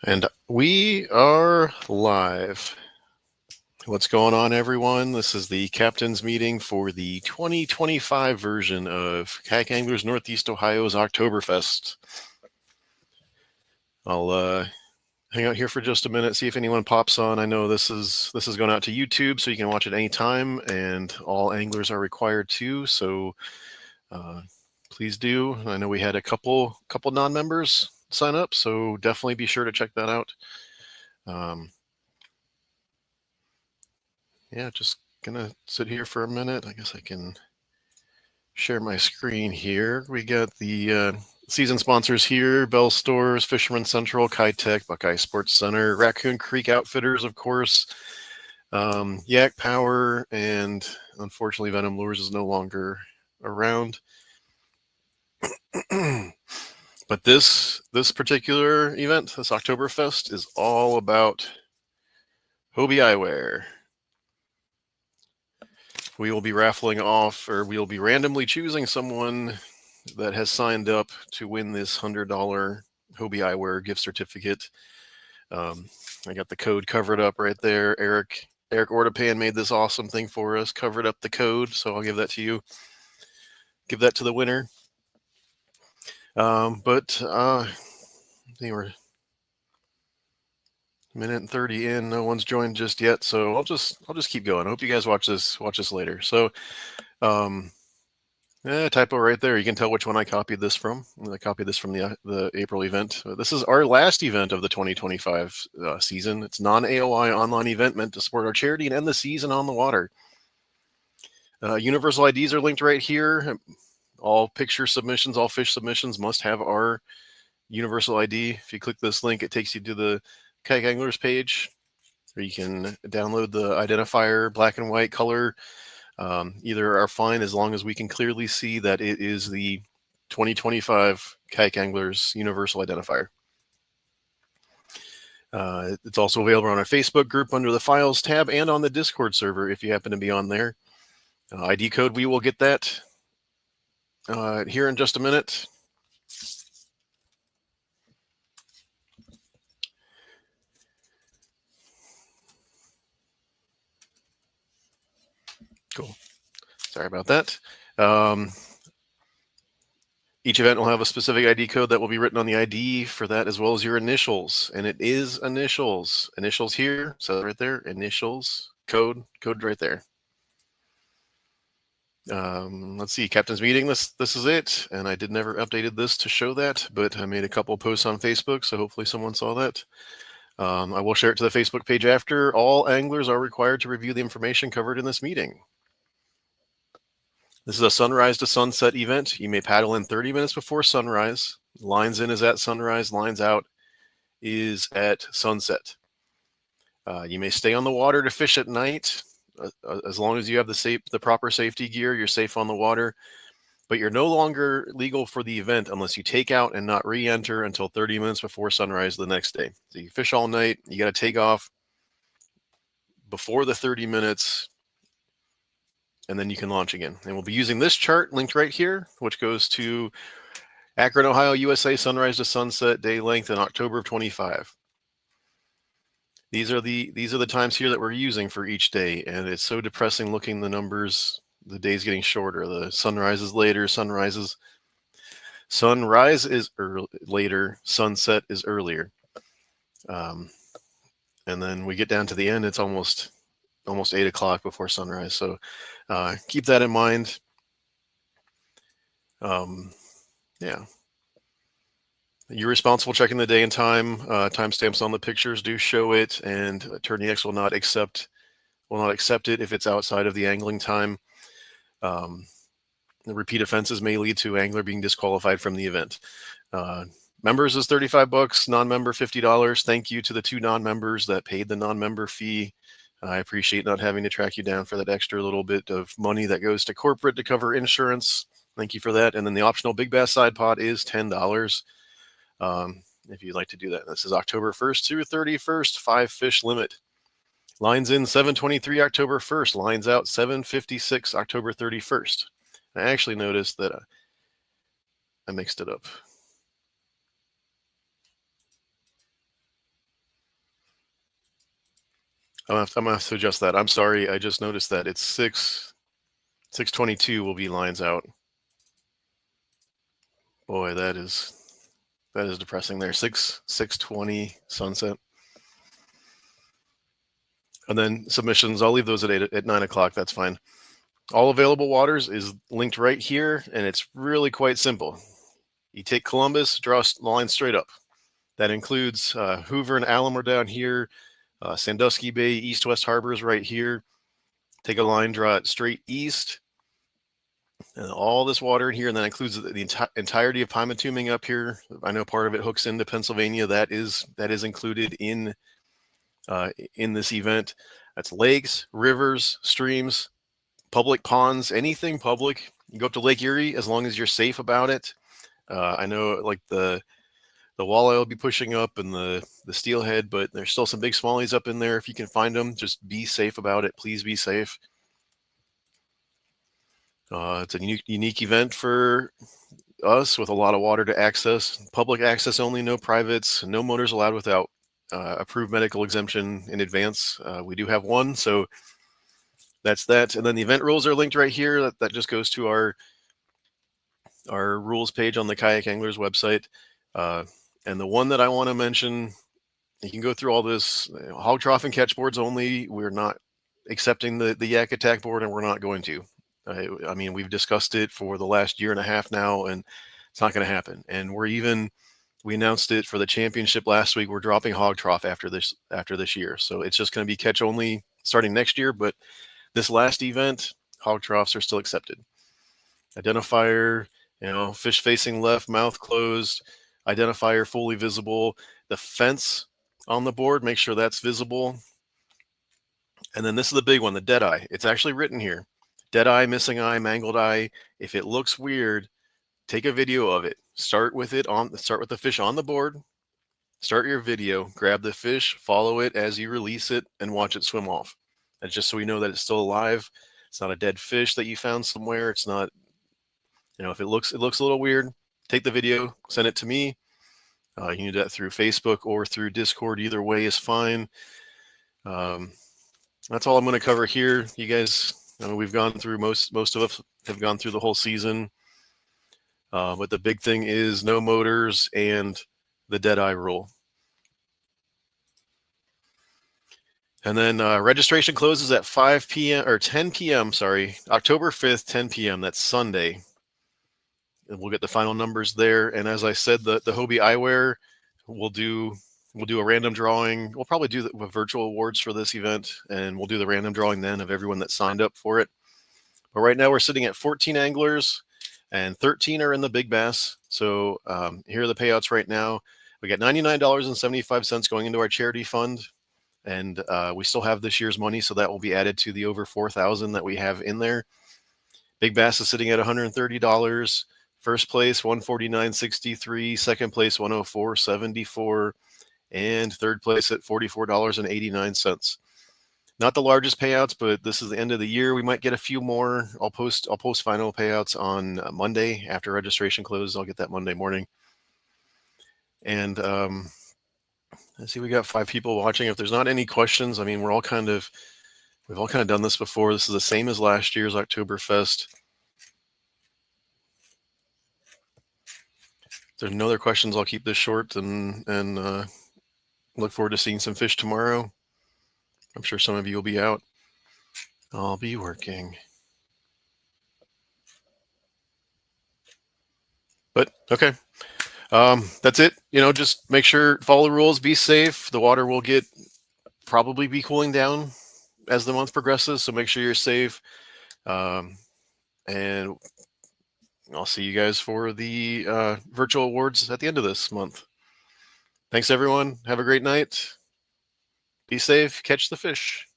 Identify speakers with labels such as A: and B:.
A: And we are live. What's going on, everyone? This is the captain's meeting for the 2025 version of Kayak Anglers Northeast Ohio's Oktoberfest. I'll hang out here for just a minute, see if anyone pops on. I know this is going out to YouTube, so you can watch it anytime, and all anglers are required to. So please do. I know we had a couple non-members sign up, so definitely be sure to check that out. Yeah, just gonna sit here for a minute. I guess I can share my screen here. We got the season sponsors here: Bell Stores, Fisherman Central, Kitech, Buckeye Sports Center, Raccoon Creek Outfitters, of course, Yak Power, and unfortunately Venom Lures is no longer around. But this particular event, this Oktoberfest, is all about Hobie Eyewear. We will be raffling off, or we will be randomly choosing someone that has signed up to win this $100 Hobie Eyewear gift certificate. I got the code covered up right there. Eric Ortepan made this awesome thing for us, covered up the code, so I'll give that to you. Give that to the winner. They were minute and 30 in. No one's joined just yet, so I'll just keep going. I hope you guys watch this later. So, typo right there. You can tell which one I copied this from. I copied this from the April event. This is our last event of the 2025 season. It's non-AOI online event meant to support our charity and end the season on the water. Universal IDs are linked right here. All picture submissions, all fish submissions must have our universal ID. If you click this link, it takes you to the Kayak Anglers page, where you can download the identifier, black and white color. Either are fine as long as we can clearly see that it is the 2025 Kayak Anglers Universal Identifier. It's also available on our Facebook group under the Files tab and on the Discord server if you happen to be on there. ID code, we will get that here in just a minute. Cool. Sorry about that. Each event will have a specific ID code that will be written on the ID for that, as well as your initials. And it is initials. Initials here, so right there, initials, code right there. Let's see, Captain's Meeting, this is it. And I never updated this to show that, but I made a couple posts on Facebook, so hopefully someone saw that. I will share it to the Facebook page after. All anglers are required to review the information covered in this meeting. This is a sunrise to sunset event. You may paddle in 30 minutes before sunrise. Lines in is at sunrise. Lines out is at sunset. You may stay on the water to fish at night. As long as you have the proper safety gear, you're safe on the water. But you're no longer legal for the event unless you take out and not re-enter until 30 minutes before sunrise the next day. So you fish all night. You got to take off before the 30 minutes, and then you can launch again. And we'll be using this chart linked right here, which goes to Akron, Ohio, USA, sunrise to sunset, day length in October of 25. These are the times here that we're using for each day, and it's so depressing looking the numbers. The days getting shorter. The sunrise is later. Sunrise is later. Sunset is earlier. And then we get down to the end. It's almost 8 o'clock before sunrise. So keep that in mind. Yeah. You're responsible checking the day and time. Timestamps on the pictures do show it, and Attorney X will not accept it if it's outside of the angling time. The repeat offenses may lead to angler being disqualified from the event. Members is $35, non-member $50. Thank you to the 2 non-members that paid the non-member fee. I appreciate not having to track you down for that extra little bit of money that goes to corporate to cover insurance. Thank you for that. And then the optional Big Bass Side Pod is $10 if you'd like to do that. This is October 1st through 31st, 5 fish limit. Lines in 7:23 October 1st, lines out 7:56 October 31st. I actually noticed that I mixed it up. I'm gonna have to adjust that. I'm sorry. I just noticed that it's 6:22 will be lines out. Boy, that is depressing there. 6:20 sunset. And then submissions, I'll leave those at 9 o'clock. That's fine. All available waters is linked right here, and it's really quite simple. You take Columbus, draw a line straight up. That includes Hoover and Alamo down here, Sandusky Bay, East-West Harbors right here. Take a line, draw it straight east, and all this water in here, and that includes the entirety of Pymatuming up here. I know part of it hooks into Pennsylvania. That is included in this event. That's lakes, rivers, streams, public ponds, anything public. You go up to Lake Erie as long as you're safe about it. I know like the walleye will be pushing up and the steelhead, but there's still some big smallies up in there. If you can find them, just be safe about it. Please be safe. It's a unique event for us with a lot of water to access. Public access only, no privates, no motors allowed without approved medical exemption in advance. We do have one, so that's that. And then the event rules are linked right here. That just goes to our rules page on the Kayak Anglers website. And the one that I want to mention, you can go through all this. Hog trough and catch boards only. We're not accepting the yak attack board, and we're not going to. I mean, we've discussed it for the last year and a half now, and it's not going to happen. And we announced it for the championship last week. We're dropping hog trough after this year, so it's just going to be catch only starting next year. But this last event, hog troughs are still accepted. Identifier, fish facing left, mouth closed. Identifier fully visible. The fence on the board, make sure that's visible. And then this is the big one, the dead eye. It's actually written here. Dead eye, missing eye, mangled eye. If it looks weird, take a video of it. Start with the fish on the board. Start your video, grab the fish, follow it as you release it, and watch it swim off. That's just so we know that it's still alive. It's not a dead fish that you found somewhere. It's not, if it looks a little weird, take the video, send it to me. You can do that through Facebook or through Discord. Either way is fine. That's all I'm going to cover here. You guys, we've gone through most of us have gone through the whole season. But the big thing is no motors and the dead eye rule. And then registration closes at 5 p.m. or 10 p.m. Sorry, October 5th, 10 p.m. That's Sunday. And we'll get the final numbers there. And as I said, the Hobie Eyewear, we'll do a random drawing. We'll probably do the virtual awards for this event, and we'll do the random drawing then of everyone that signed up for it. But right now we're sitting at 14 anglers, and 13 are in the big bass. So here are the payouts right now. We got $99.75 going into our charity fund, and we still have this year's money, so that will be added to the over $4,000 that we have in there. Big bass is sitting at $130. First place, $149.63. Second place, $104.74. And third place at $44.89. Not the largest payouts, but this is the end of the year. We might get a few more. I'll post final payouts on Monday after registration closes. I'll get that Monday morning. And let's see, we got 5 people watching. If there's not any questions, I mean, we've all kind of done this before. This is the same as last year's Oktoberfest. If there's no other questions, I'll keep this short and look forward to seeing some fish tomorrow. I'm sure some of you will be out. I'll be working. But okay. That's it. Just make sure, follow the rules, be safe. The water will probably be cooling down as the month progresses, so make sure you're safe. And I'll see you guys for the virtual awards at the end of this month. Thanks, everyone. Have a great night. Be safe. Catch the fish.